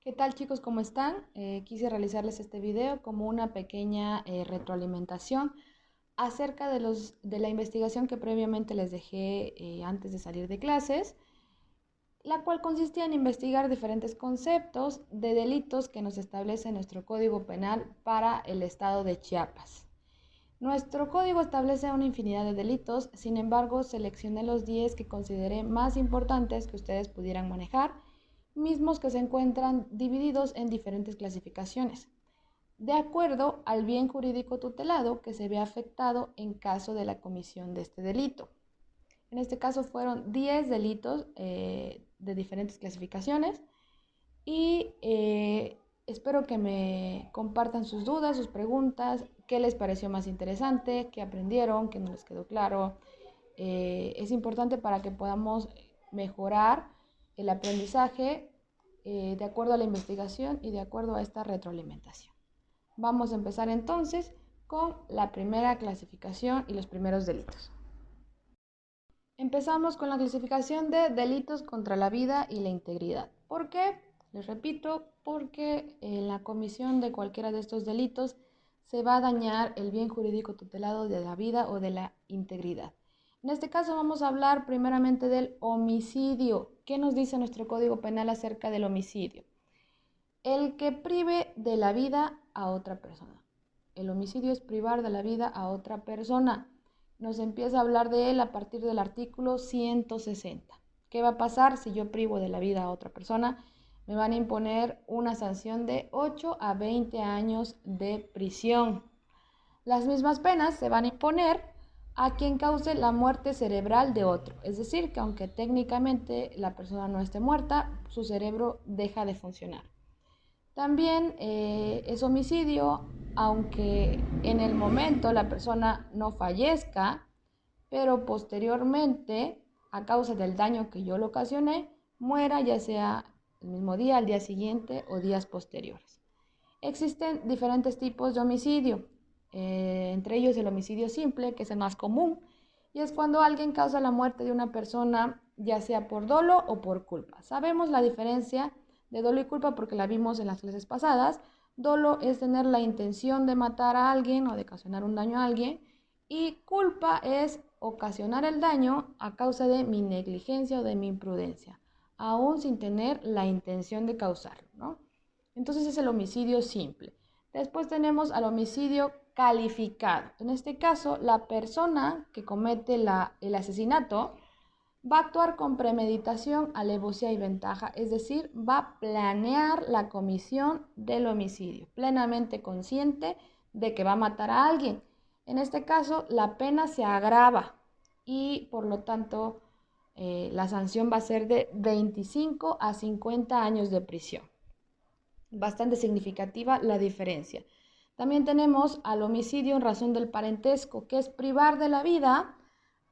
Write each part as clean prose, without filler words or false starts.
¿Qué tal chicos? ¿Cómo están? Quise realizarles este video como una pequeña retroalimentación acerca de la investigación que previamente les dejé antes de salir de clases, la cual consistía en investigar diferentes conceptos de delitos que nos establece nuestro Código Penal para el estado de Chiapas. Nuestro código establece una infinidad de delitos, sin embargo, seleccioné los 10 que consideré más importantes que ustedes pudieran manejar, mismos que se encuentran divididos en diferentes clasificaciones, de acuerdo al bien jurídico tutelado que se ve afectado en caso de la comisión de este delito. En este caso fueron 10 delitos de diferentes clasificaciones y espero que me compartan sus dudas, sus preguntas, qué les pareció más interesante, qué aprendieron, qué no les quedó claro. Es importante para que podamos mejorar el aprendizaje de acuerdo a la investigación y de acuerdo a esta retroalimentación. Vamos a empezar entonces con la primera clasificación y los primeros delitos. Empezamos con la clasificación de delitos contra la vida y la integridad. ¿Por qué? Les repito, porque en la comisión de cualquiera de estos delitos se va a dañar el bien jurídico tutelado de la vida o de la integridad. En este caso vamos a hablar primeramente del homicidio. ¿Qué nos dice nuestro Código Penal acerca del homicidio? El que prive de la vida a otra persona. El homicidio es privar de la vida a otra persona. Nos empieza a hablar de él a partir del artículo 160. ¿Qué va a pasar si yo privo de la vida a otra persona? Me van a imponer una sanción de 8 a 20 años de prisión. Las mismas penas se van a imponer a quien cause la muerte cerebral de otro. Es decir, que aunque técnicamente la persona no esté muerta, su cerebro deja de funcionar. También es homicidio, aunque en el momento la persona no fallezca, pero posteriormente, a causa del daño que yo le ocasioné, muera ya sea el mismo día, al día siguiente o días posteriores. Existen diferentes tipos de homicidio, entre ellos el homicidio simple, que es el más común, y es cuando alguien causa la muerte de una persona, ya sea por dolo o por culpa. Sabemos la diferencia de dolo y culpa porque la vimos en las clases pasadas. Dolo es tener la intención de matar a alguien o de ocasionar un daño a alguien, y culpa es ocasionar el daño a causa de mi negligencia o de mi imprudencia, aún sin tener la intención de causarlo, ¿no? Entonces es el homicidio simple. Después tenemos al homicidio calificado. En este caso, la persona que comete el asesinato va a actuar con premeditación, alevosía y ventaja, es decir, va a planear la comisión del homicidio, plenamente consciente de que va a matar a alguien. En este caso, la pena se agrava y por lo tanto la sanción va a ser de 25 a 50 años de prisión. Bastante significativa la diferencia. También tenemos al homicidio en razón del parentesco, que es privar de la vida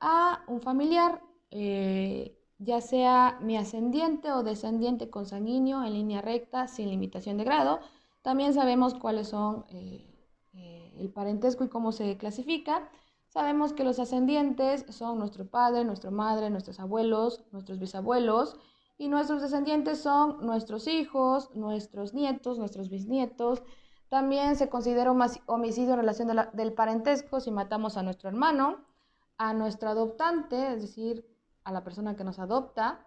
a un familiar, ya sea mi ascendiente o descendiente consanguíneo en línea recta sin limitación de grado. También sabemos cuáles son el parentesco y cómo se clasifica. Sabemos que los ascendientes son nuestro padre, nuestra madre, nuestros abuelos, nuestros bisabuelos, y nuestros descendientes son nuestros hijos, nuestros nietos, nuestros bisnietos. También se considera un homicidio en relación del parentesco si matamos a nuestro hermano, a nuestro adoptante, es decir, a la persona que nos adopta,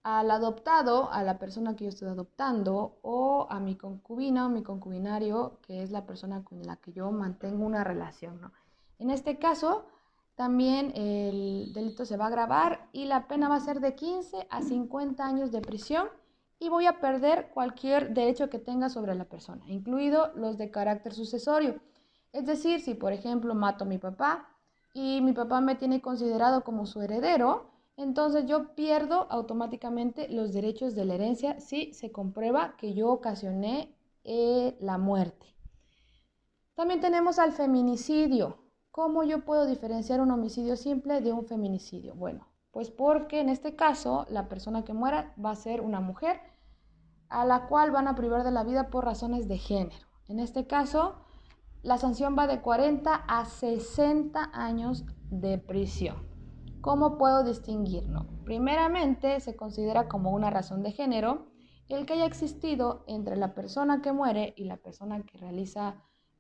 al adoptado, a la persona que yo estoy adoptando, o a mi concubina o mi concubinario, que es la persona con la que yo mantengo una relación, ¿no? En este caso, también el delito se va a agravar y la pena va a ser de 15 a 50 años de prisión, y voy a perder cualquier derecho que tenga sobre la persona, incluido los de carácter sucesorio. Es decir, si por ejemplo mato a mi papá y mi papá me tiene considerado como su heredero, entonces yo pierdo automáticamente los derechos de la herencia si se comprueba que yo ocasioné la muerte. También tenemos al feminicidio. ¿Cómo yo puedo diferenciar un homicidio simple de un feminicidio? Bueno, pues porque en este caso la persona que muera va a ser una mujer a la cual van a privar de la vida por razones de género. En este caso, la sanción va de 40 a 60 años de prisión. ¿Cómo puedo distinguirlo? Primeramente, se considera como una razón de género el que haya existido entre la persona que muere y la persona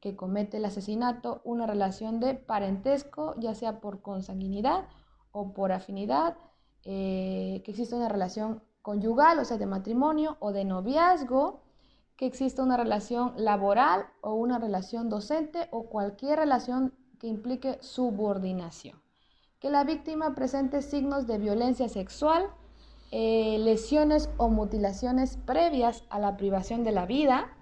que comete el asesinato, una relación de parentesco, ya sea por consanguinidad o por afinidad, que exista una relación conyugal, o sea, de matrimonio o de noviazgo, que exista una relación laboral o una relación docente o cualquier relación que implique subordinación. Que la víctima presente signos de violencia sexual, lesiones o mutilaciones previas a la privación de la vida,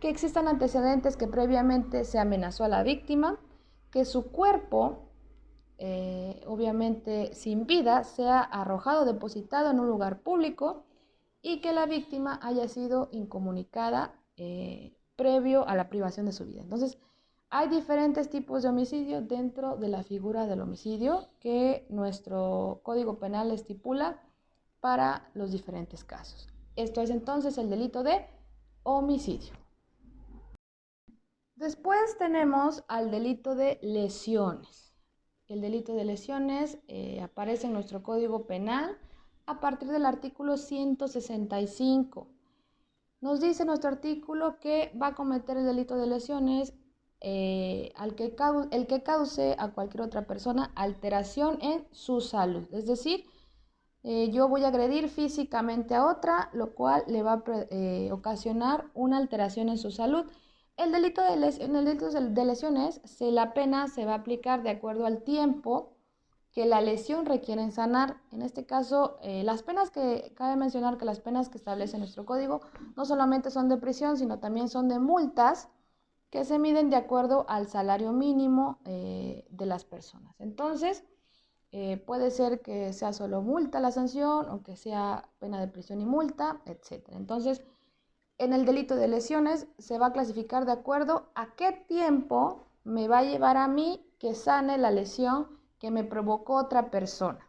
que existan antecedentes que previamente se amenazó a la víctima, que su cuerpo, obviamente sin vida, sea arrojado o depositado en un lugar público y que la víctima haya sido incomunicada previo a la privación de su vida. Entonces, hay diferentes tipos de homicidio dentro de la figura del homicidio que nuestro Código Penal estipula para los diferentes casos. Esto es entonces el delito de homicidio. Después tenemos al delito de lesiones. El delito de lesiones aparece en nuestro Código Penal a partir del artículo 165. Nos dice nuestro artículo que va a cometer el delito de lesiones el que cause a cualquier otra persona alteración en su salud. Es decir, yo voy a agredir físicamente a otra, lo cual le va a ocasionar una alteración en su salud. El delito de lesiones, la pena se va a aplicar de acuerdo al tiempo que la lesión requiere en sanar. En este caso, cabe mencionar que las penas que establece nuestro código no solamente son de prisión, sino también son de multas que se miden de acuerdo al salario mínimo de las personas. Entonces, puede ser que sea solo multa la sanción o que sea pena de prisión y multa, etc. Entonces, en el delito de lesiones se va a clasificar de acuerdo a qué tiempo me va a llevar a mí que sane la lesión que me provocó otra persona.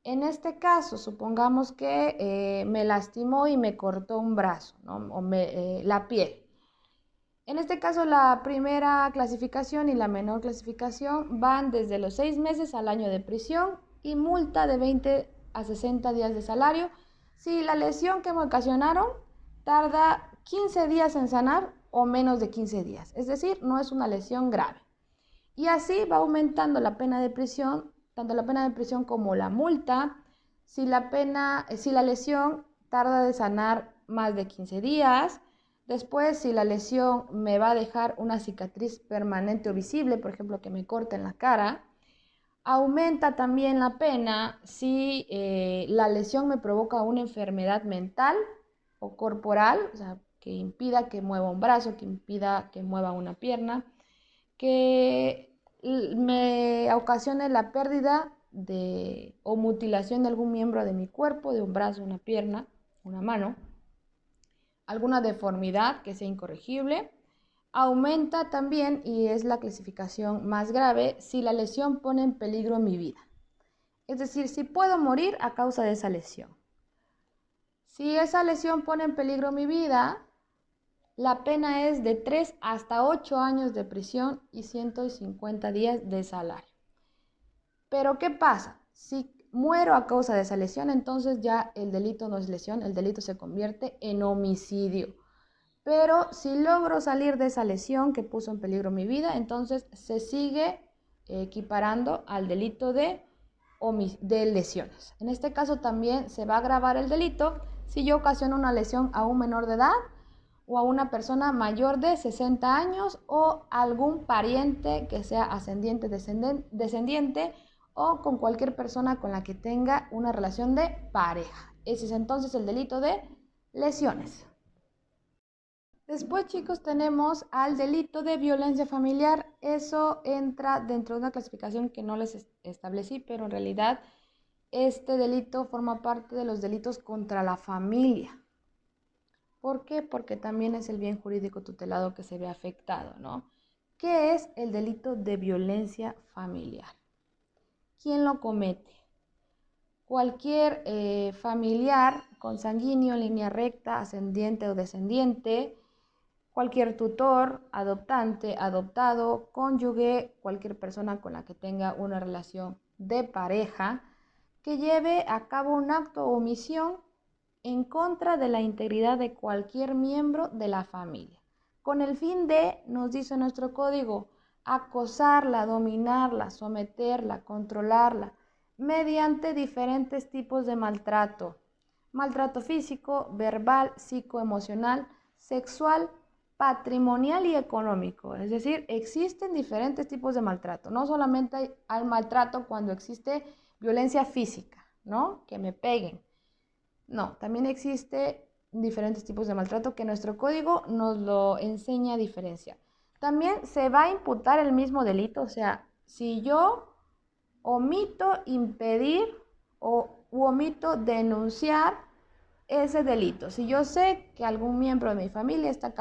En este caso, supongamos que me lastimó y me cortó un brazo, ¿no? O la piel. En este caso, la primera clasificación y la menor clasificación van desde los 6 meses al año de prisión y multa de 20 a 60 días de salario. Si la lesión que me ocasionaron tarda 15 días en sanar o menos de 15 días, es decir, no es una lesión grave. Y así va aumentando la pena de prisión, tanto la pena de prisión como la multa, si la lesión tarda de sanar más de 15 días. Después, si la lesión me va a dejar una cicatriz permanente o visible, por ejemplo, que me corte en la cara. Aumenta también la pena si la lesión me provoca una enfermedad mental o corporal, o sea, que impida que mueva un brazo, que impida que mueva una pierna, que me ocasione la pérdida o mutilación de algún miembro de mi cuerpo, de un brazo, una pierna, una mano, alguna deformidad que sea incorregible. Aumenta también, y es la clasificación más grave, si la lesión pone en peligro mi vida. Es decir, si puedo morir a causa de esa lesión. Si esa lesión pone en peligro mi vida, la pena es de 3 hasta 8 años de prisión y 150 días de salario. Pero ¿qué pasa? Si muero a causa de esa lesión, entonces ya el delito no es lesión, el delito se convierte en homicidio. Pero si logro salir de esa lesión que puso en peligro mi vida, entonces se sigue equiparando al delito de lesiones. En este caso también se va a agravar el delito si yo ocasiono una lesión a un menor de edad o a una persona mayor de 60 años o algún pariente que sea ascendiente, descendiente o con cualquier persona con la que tenga una relación de pareja. Ese es entonces el delito de lesiones. Después, chicos, tenemos al delito de violencia familiar. Eso entra dentro de una clasificación que no les establecí, pero en realidad este delito forma parte de los delitos contra la familia. ¿Por qué? Porque también es el bien jurídico tutelado que se ve afectado, ¿no? ¿Qué es el delito de violencia familiar? ¿Quién lo comete? Cualquier familiar consanguíneo, línea recta, ascendiente o descendiente, cualquier tutor, adoptante, adoptado, cónyuge, cualquier persona con la que tenga una relación de pareja, que lleve a cabo un acto o omisión en contra de la integridad de cualquier miembro de la familia, con el fin de, nos dice nuestro código, acosarla, dominarla, someterla, controlarla, mediante diferentes tipos de maltrato. Maltrato físico, verbal, psicoemocional, sexual, patrimonial y económico. Es decir, existen diferentes tipos de maltrato. No solamente hay maltrato cuando existe violencia física, ¿no? Que me peguen. No, también existe diferentes tipos de maltrato que nuestro código nos lo enseña a diferenciar. También se va a imputar el mismo delito, o sea, si yo omito impedir u omito denunciar ese delito. Si yo sé que algún miembro de mi familia está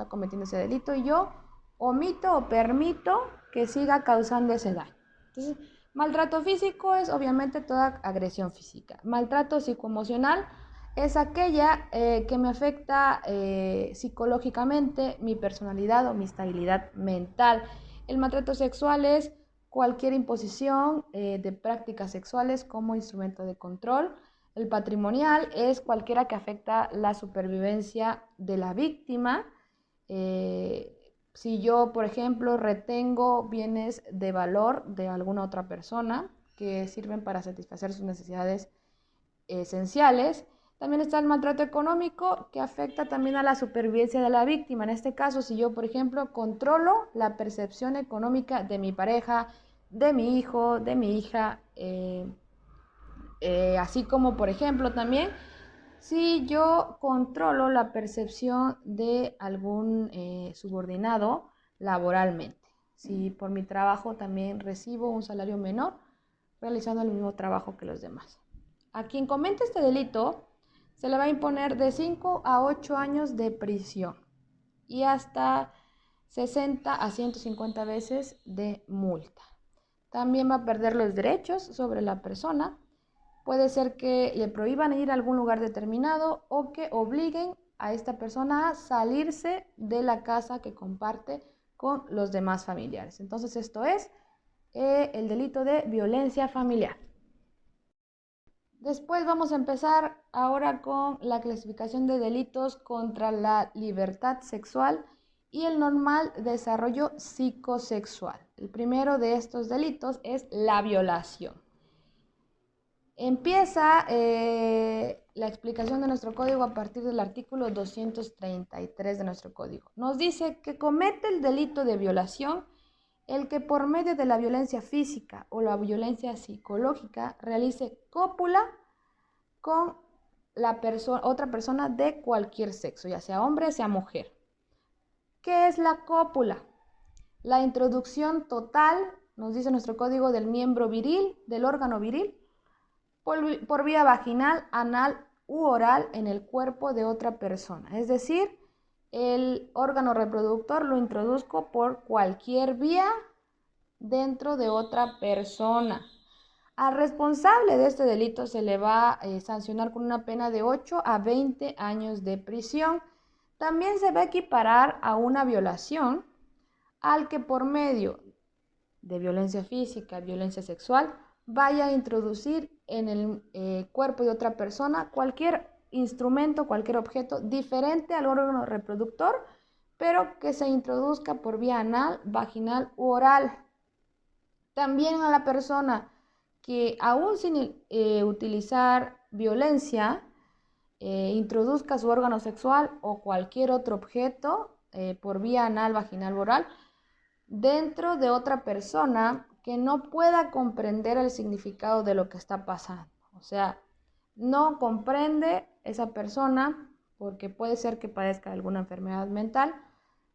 cometiendo ese delito y yo omito o permito que siga causando ese daño. Entonces, maltrato físico es obviamente toda agresión física. Maltrato psicoemocional es aquella que me afecta psicológicamente mi personalidad o mi estabilidad mental. El maltrato sexual es cualquier imposición de prácticas sexuales como instrumento de control. El patrimonial es cualquiera que afecta la supervivencia de la víctima. Si yo, por ejemplo, retengo bienes de valor de alguna otra persona que sirven para satisfacer sus necesidades esenciales. También está el maltrato económico, que afecta también a la supervivencia de la víctima. En este caso, si yo, por ejemplo, controlo la percepción económica de mi pareja, de mi hijo, de mi hija, así como, por ejemplo, también si yo controlo la percepción de algún subordinado laboralmente. Si por mi trabajo también recibo un salario menor realizando el mismo trabajo que los demás. A quien comete este delito se le va a imponer de 5 a 8 años de prisión y hasta 60 a 150 veces de multa. También va a perder los derechos sobre la persona. Puede ser que le prohíban ir a algún lugar determinado o que obliguen a esta persona a salirse de la casa que comparte con los demás familiares. Entonces esto es el delito de violencia familiar. Después vamos a empezar ahora con la clasificación de delitos contra la libertad sexual y el normal desarrollo psicosexual. El primero de estos delitos es la violación. Empieza la explicación de nuestro código a partir del artículo 233 de nuestro código. Nos dice que comete el delito de violación el que por medio de la violencia física o la violencia psicológica realice cópula con otra persona de cualquier sexo, ya sea hombre, sea mujer. ¿Qué es la cópula? La introducción total, nos dice nuestro código, del miembro viril, del órgano viril, por vía vaginal, anal u oral en el cuerpo de otra persona. Es decir, el órgano reproductor lo introduzco por cualquier vía dentro de otra persona. Al responsable de este delito se le va a sancionar con una pena de 8 a 20 años de prisión. También se va a equiparar a una violación al que por medio de violencia física, violencia sexual, vaya a introducir en el cuerpo de otra persona cualquier instrumento, cualquier objeto diferente al órgano reproductor, pero que se introduzca por vía anal, vaginal u oral. También a la persona que aún sin utilizar violencia, introduzca su órgano sexual o cualquier otro objeto por vía anal, vaginal u oral dentro de otra persona que no pueda comprender el significado de lo que está pasando. O sea, no comprende esa persona, porque puede ser que padezca alguna enfermedad mental,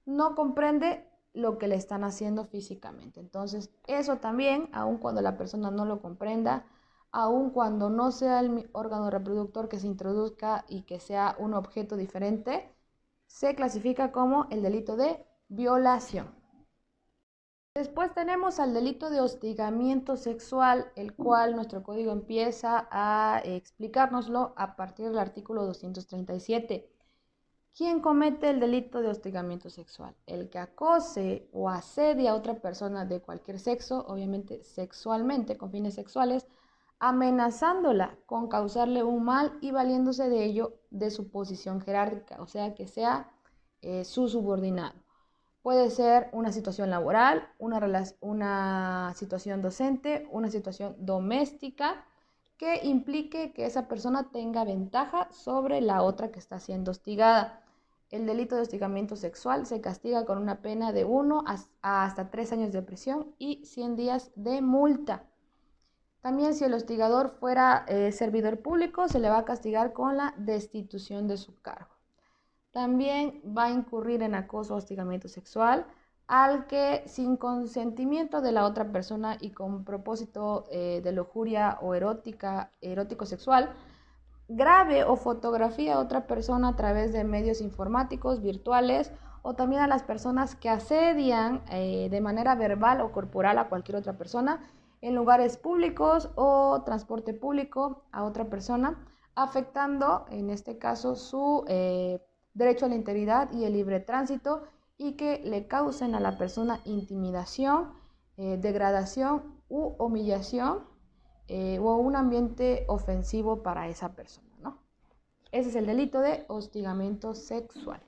no comprende lo que le están haciendo físicamente. Entonces, eso también, aun cuando la persona no lo comprenda, aun cuando no sea el órgano reproductor que se introduzca y que sea un objeto diferente, se clasifica como el delito de violación. Después tenemos al delito de hostigamiento sexual, el cual nuestro código empieza a explicárnoslo a partir del artículo 237. ¿Quién comete el delito de hostigamiento sexual? El que acose o asedie a otra persona de cualquier sexo, obviamente sexualmente, con fines sexuales, amenazándola con causarle un mal y valiéndose de ello de su posición jerárquica, o sea, que sea su subordinado. Puede ser una situación laboral, una situación docente, una situación doméstica que implique que esa persona tenga ventaja sobre la otra que está siendo hostigada. El delito de hostigamiento sexual se castiga con una pena de 1 hasta 3 años de prisión y 100 días de multa. También si el hostigador fuera servidor público, se le va a castigar con la destitución de su cargo. También va a incurrir en acoso o hostigamiento sexual al que sin consentimiento de la otra persona y con propósito de lujuria o erótico sexual, grabe o fotografía a otra persona a través de medios informáticos, virtuales, o también a las personas que asedian de manera verbal o corporal a cualquier otra persona en lugares públicos o transporte público a otra persona, afectando en este caso su derecho a la integridad y el libre tránsito, y que le causen a la persona intimidación, degradación u humillación o un ambiente ofensivo para esa persona, ¿no? Ese es el delito de hostigamiento sexual.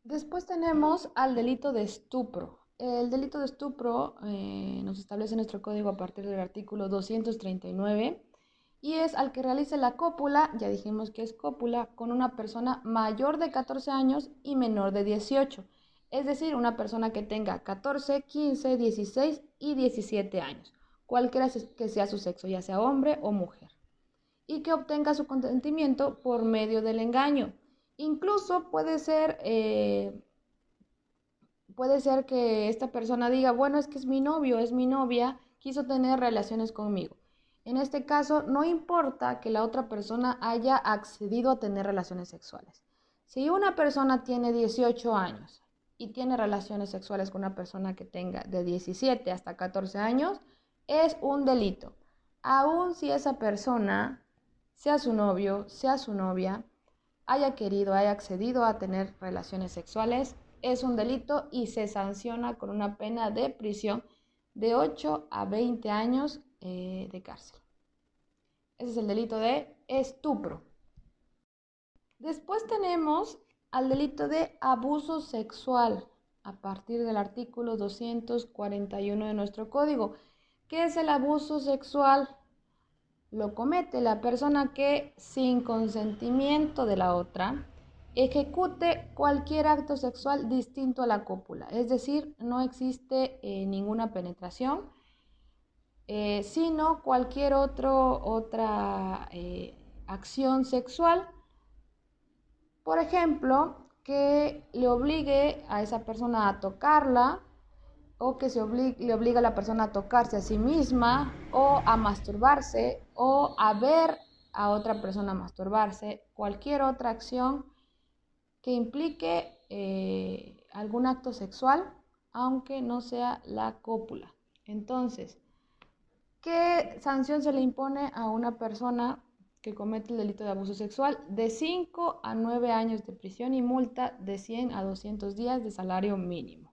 Después tenemos al delito de estupro. El delito de estupro nos establece nuestro código a partir del artículo 239 y es al que realice la cópula, ya dijimos que es cópula, con una persona mayor de 14 años y menor de 18, es decir, una persona que tenga 14, 15, 16 y 17 años, cualquiera que sea su sexo, ya sea hombre o mujer, y que obtenga su consentimiento por medio del engaño. Incluso puede ser que esta persona diga, bueno, es que es mi novio, es mi novia, quiso tener relaciones conmigo. En este caso, no importa que la otra persona haya accedido a tener relaciones sexuales. Si una persona tiene 18 años y tiene relaciones sexuales con una persona que tenga de 17 hasta 14 años, es un delito. Aun si esa persona, sea su novio, sea su novia, haya accedido a tener relaciones sexuales, es un delito y se sanciona con una pena de prisión de 8 a 20 años de cárcel. Ese es el delito de estupro. Después tenemos al delito de abuso sexual a partir del artículo 241 de nuestro código. ¿Qué es el abuso sexual? Lo comete la persona que, sin consentimiento de la otra, ejecute cualquier acto sexual distinto a la cópula, es decir, no existe ninguna penetración, sino cualquier otra acción sexual, por ejemplo, que le obligue a esa persona a tocarla, o que le obliga a la persona a tocarse a sí misma, o a masturbarse, o a ver a otra persona masturbarse, cualquier otra acción que implique algún acto sexual, aunque no sea la cópula. Entonces, ¿qué sanción se le impone a una persona que comete el delito de abuso sexual? De 5 a 9 años de prisión y multa de 100 a 200 días de salario mínimo.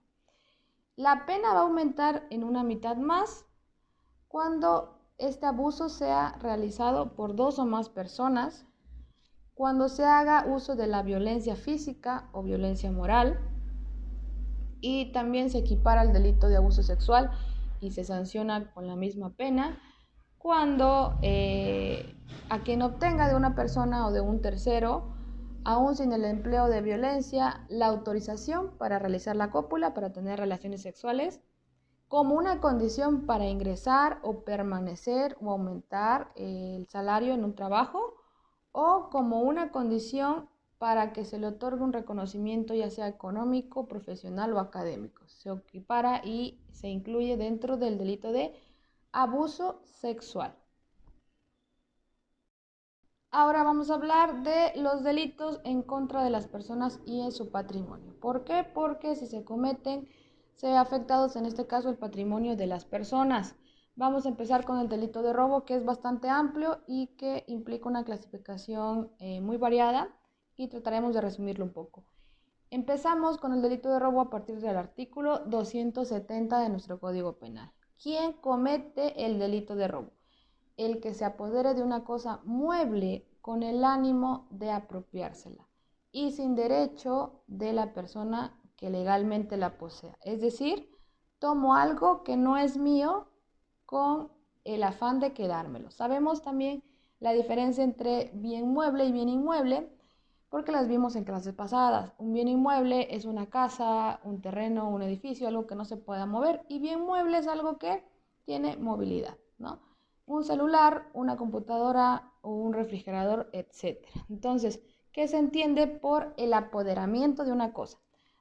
La pena va a aumentar en una mitad más cuando este abuso sea realizado por 2 o más personas, cuando se haga uso de la violencia física o violencia moral, y también se equipara al delito de abuso sexual y se sanciona con la misma pena cuando a quien obtenga de una persona o de un tercero, aún sin el empleo de violencia, la autorización para realizar la cópula, para tener relaciones sexuales, como una condición para ingresar o permanecer o aumentar el salario en un trabajo, o como una condición para que se le otorgue un reconocimiento ya sea económico, profesional o académico. Se equipara y se incluye dentro del delito de abuso sexual. Ahora vamos a hablar de los delitos en contra de las personas y en su patrimonio. ¿Por qué? Porque si se cometen, se ve afectados en este caso el patrimonio de las personas. Vamos a empezar con el delito de robo, que es bastante amplio y que implica una clasificación muy variada, y trataremos de resumirlo un poco. Empezamos con el delito de robo a partir del artículo 270 de nuestro Código Penal. ¿Quién comete el delito de robo? el que se apodere de una cosa mueble con el ánimo de apropiársela y sin derecho de la persona que legalmente la posea. Es decir, tomo algo que no es mío con el afán de quedármelo. Sabemos también la diferencia entre bien mueble y bien inmueble, porque las vimos en clases pasadas. Un bien inmueble es una casa, un terreno, un edificio, algo que no se pueda mover, y bien mueble es algo que tiene movilidad, ¿no? Un celular, una computadora o un refrigerador, etc. Entonces, ¿qué se entiende por el apoderamiento de una cosa?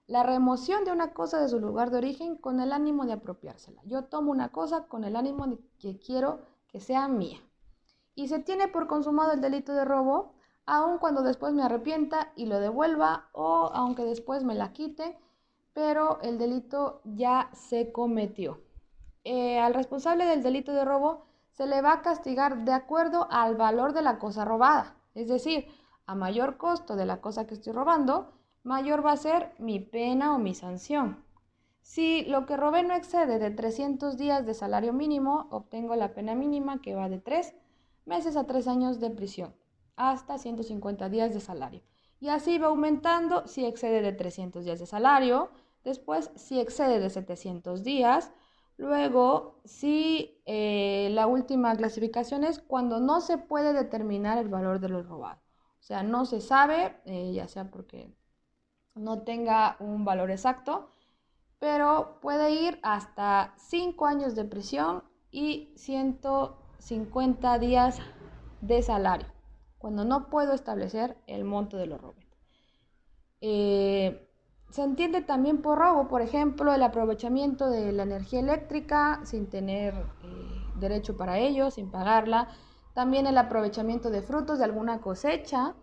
La remoción de una cosa de su lugar de origen con el ánimo de apropiársela. Yo tomo una cosa con el ánimo de que quiero que sea mía. Y se tiene por consumado el delito de robo, aun cuando después me arrepienta y lo devuelva, o aunque después me la quite, pero el delito ya se cometió. Al responsable del delito de robo se le va a castigar de acuerdo al valor de la cosa robada. Es decir, a mayor costo de la cosa que estoy robando, mayor va a ser mi pena o mi sanción. Si lo que robé no excede de 300 días de salario mínimo, obtengo la pena mínima, que va de 3 meses a 3 años de prisión, hasta 150 días de salario. Y así va aumentando si excede de 300 días de salario, después si excede de 700 días, luego si la última clasificación es cuando no se puede determinar el valor de lo robado. O sea, no se sabe, ya sea porque no tenga un valor exacto, pero puede ir hasta 5 años de prisión y 150 días de salario, cuando no puedo establecer el monto de los robos. Se entiende también por robo, por ejemplo, el aprovechamiento de la energía eléctrica sin tener derecho para ello, sin pagarla. También el aprovechamiento de frutos de alguna cosecha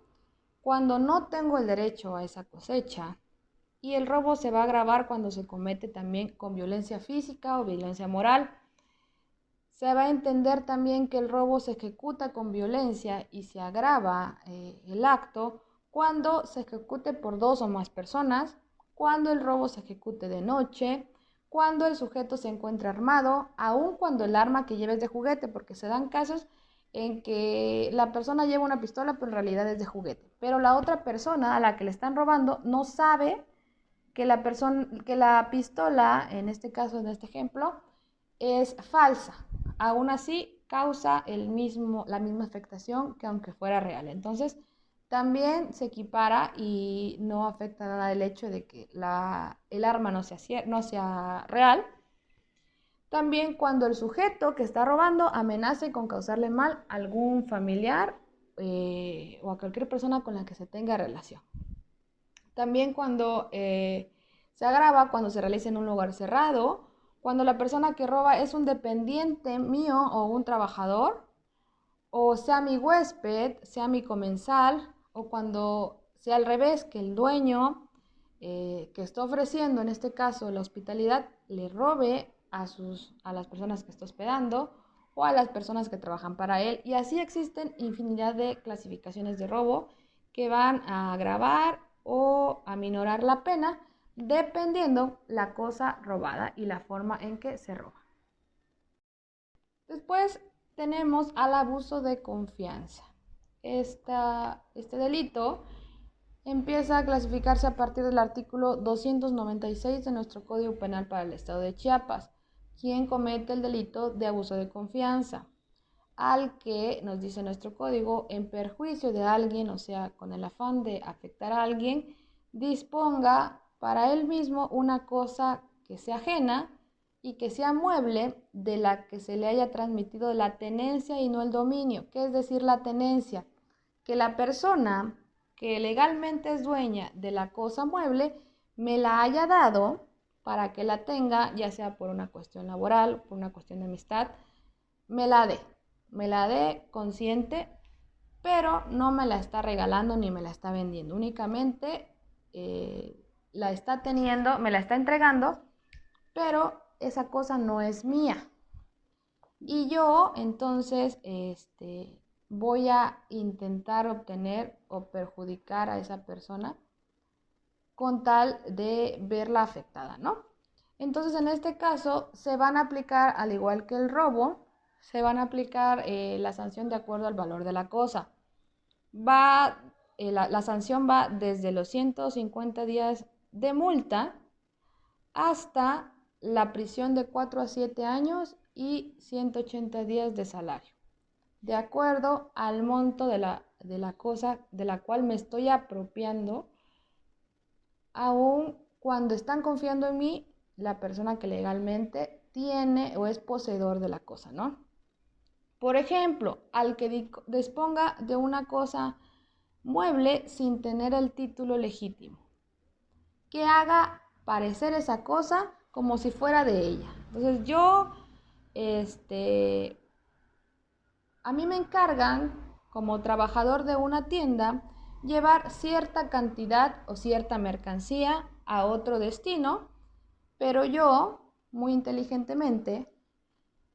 cuando no tengo el derecho a esa cosecha. Y el robo se va a agravar cuando se comete también con violencia física o violencia moral. Se va a entender también que el robo se ejecuta con violencia y se agrava el acto cuando se ejecute por 2 o más personas, cuando el robo se ejecute de noche, cuando el sujeto se encuentra armado, aun cuando el arma que lleva es de juguete, porque se dan casos en que la persona lleva una pistola pero en realidad es de juguete, pero la otra persona a la que le están robando no sabe que la pistola, en este caso, en este ejemplo, es falsa. Aún así, causa la misma afectación que aunque fuera real. Entonces, también se equipara y no afecta nada el hecho de que el arma no sea real. También cuando el sujeto que está robando amenace con causarle mal a algún familiar o a cualquier persona con la que se tenga relación. También cuando se agrava, cuando se realiza en un lugar cerrado, cuando la persona que roba es un dependiente mío o un trabajador, o sea mi huésped, sea mi comensal, o cuando sea al revés, que el dueño que está ofreciendo, en este caso la hospitalidad, le robe a las personas que está hospedando o a las personas que trabajan para él. Y así existen infinidad de clasificaciones de robo que van a agravar o aminorar la pena dependiendo la cosa robada y la forma en que se roba. Después tenemos al abuso de confianza. Este delito empieza a clasificarse a partir del artículo 296 de nuestro Código Penal para el Estado de Chiapas, quien comete el delito de abuso de confianza, al que, nos dice nuestro código, en perjuicio de alguien, o sea, con el afán de afectar a alguien, disponga para él mismo una cosa que sea ajena y que sea mueble de la que se le haya transmitido la tenencia y no el dominio. ¿Qué es decir la tenencia? Que la persona que legalmente es dueña de la cosa mueble me la haya dado para que la tenga, ya sea por una cuestión laboral, por una cuestión de amistad, me la dé consciente, pero no me la está regalando ni me la está vendiendo, únicamente la está teniendo, me la está entregando, pero esa cosa no es mía. Y yo entonces voy a intentar obtener o perjudicar a esa persona con tal de verla afectada, ¿no? Entonces en este caso se van a aplicar, al igual que el robo, se van a aplicar la sanción de acuerdo al valor de la cosa. La sanción va desde los 150 días de multa hasta la prisión de 4 a 7 años y 180 días de salario, de acuerdo al monto de la cosa de la cual me estoy apropiando, aun cuando están confiando en mí la persona que legalmente tiene o es poseedor de la cosa, ¿no? Por ejemplo, al que disponga de una cosa mueble sin tener el título legítimo, que haga parecer esa cosa como si fuera de ella. Entonces a mí me encargan como trabajador de una tienda llevar cierta cantidad o cierta mercancía a otro destino, pero yo, muy inteligentemente,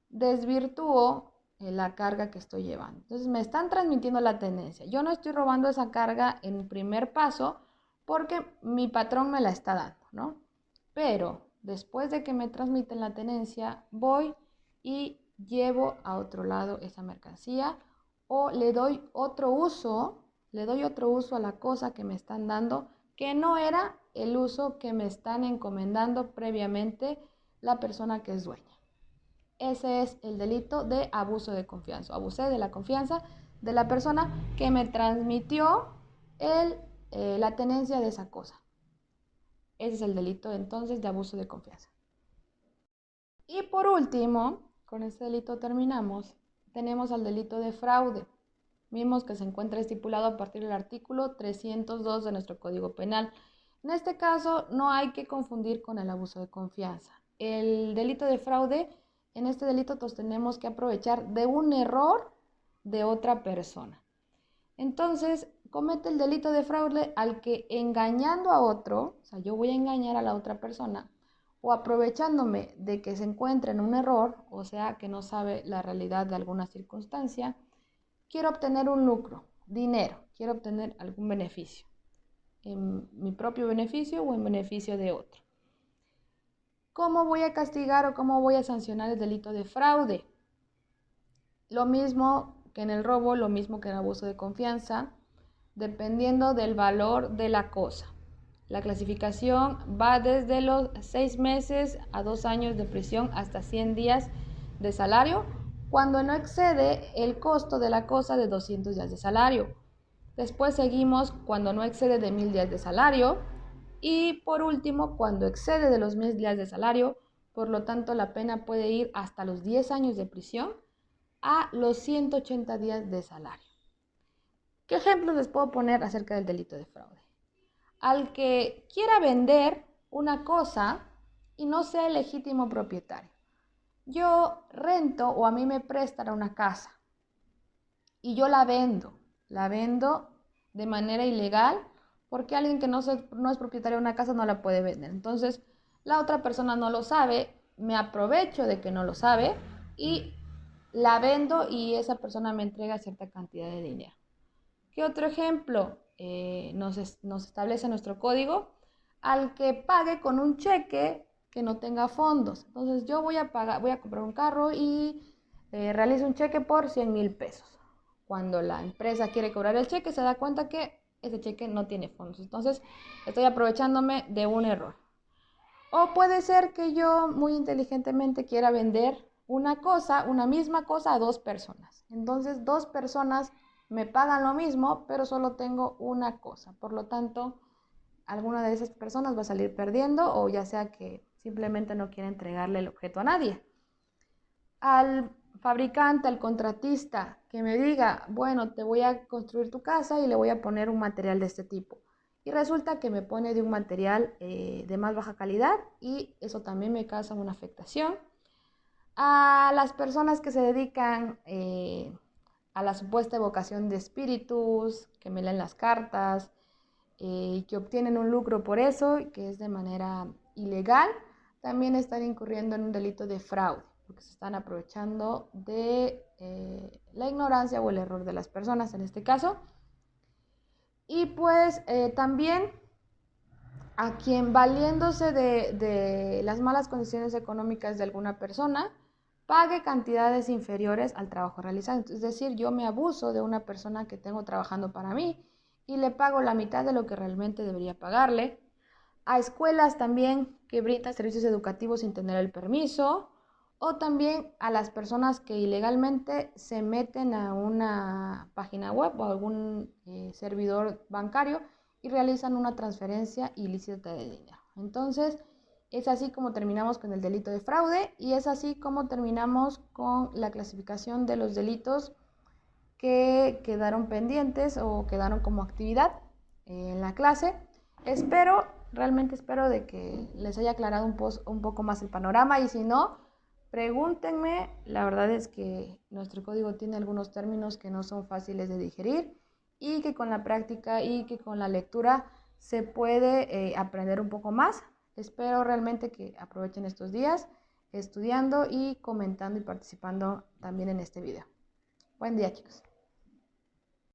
desvirtúo la carga que estoy llevando. Entonces me están transmitiendo la tenencia. Yo no estoy robando esa carga en primer paso porque mi patrón me la está dando, ¿no? Pero después de que me transmiten la tenencia, voy y llevo a otro lado esa mercancía o le doy otro uso a la cosa que me están dando, que no era el uso que me están encomendando previamente la persona que es dueña. Ese es el delito de abuso de confianza. Abusé de la confianza de la persona que me transmitió la tenencia de esa cosa. Ese es el delito entonces de abuso de confianza. Y por último, con este delito terminamos, tenemos al delito de fraude. Vimos que se encuentra estipulado a partir del artículo 302 de nuestro Código Penal. En este caso no hay que confundir con el abuso de confianza. El delito de fraude, en este delito tenemos que aprovechar de un error de otra persona. Entonces, comete el delito de fraude al que engañando a otro, o sea, yo voy a engañar a la otra persona, o aprovechándome de que se encuentra en un error, o sea, que no sabe la realidad de alguna circunstancia, quiero obtener un lucro, dinero, quiero obtener algún beneficio, en mi propio beneficio o en beneficio de otro. ¿Cómo voy a castigar o cómo voy a sancionar el delito de fraude? Lo mismo que en el robo, lo mismo que en el abuso de confianza, dependiendo del valor de la cosa. La clasificación va desde los 6 meses a 2 años de prisión hasta 100 días de salario, cuando no excede el costo de la cosa de 200 días de salario. Después seguimos cuando no excede de 1000 días de salario. Y por último, cuando excede de los 1000 días de salario, por lo tanto la pena puede ir hasta los 10 años de prisión a los 180 días de salario. ¿Qué ejemplos les puedo poner acerca del delito de fraude? Al que quiera vender una cosa y no sea el legítimo propietario. Yo rento o a mí me prestan una casa y yo la vendo de manera ilegal porque alguien que no es propietario de una casa no la puede vender. Entonces, la otra persona no lo sabe, me aprovecho de que no lo sabe y la vendo y esa persona me entrega cierta cantidad de dinero. ¿Qué otro ejemplo nos establece nuestro código? Al que pague con un cheque que no tenga fondos. Entonces yo voy a comprar un carro y realizo un cheque por 100,000 pesos. Cuando la empresa quiere cobrar el cheque, se da cuenta que ese cheque no tiene fondos. Entonces estoy aprovechándome de un error. O puede ser que yo muy inteligentemente quiera vender una misma cosa a 2 personas. Entonces 2 personas me pagan lo mismo, pero solo tengo una cosa. Por lo tanto, alguna de esas personas va a salir perdiendo o ya sea que simplemente no quiere entregarle el objeto a nadie. Al fabricante, al contratista que me diga, bueno, te voy a construir tu casa y le voy a poner un material de este tipo. Y resulta que me pone de un material de más baja calidad y eso también me causa una afectación. A las personas que se dedican a la supuesta evocación de espíritus, que me leen las cartas, que obtienen un lucro por eso, que es de manera ilegal, también están incurriendo en un delito de fraude, porque se están aprovechando de la ignorancia o el error de las personas en este caso. Y pues también a quien valiéndose de las malas condiciones económicas de alguna persona, pague cantidades inferiores al trabajo realizado. Es decir, yo me abuso de una persona que tengo trabajando para mí y le pago la mitad de lo que realmente debería pagarle. A escuelas también que brindan servicios educativos sin tener el permiso, o también a las personas que ilegalmente se meten a una página web o algún servidor bancario y realizan una transferencia ilícita de dinero. Entonces, es así como terminamos con el delito de fraude y es así como terminamos con la clasificación de los delitos que quedaron pendientes o quedaron como actividad en la clase. Realmente espero de que les haya aclarado un poco más el panorama y si no, pregúntenme. La verdad es que nuestro código tiene algunos términos que no son fáciles de digerir y que con la práctica y que con la lectura se puede aprender un poco más. Espero realmente que aprovechen estos días estudiando y comentando y participando también en este video. Buen día, chicos.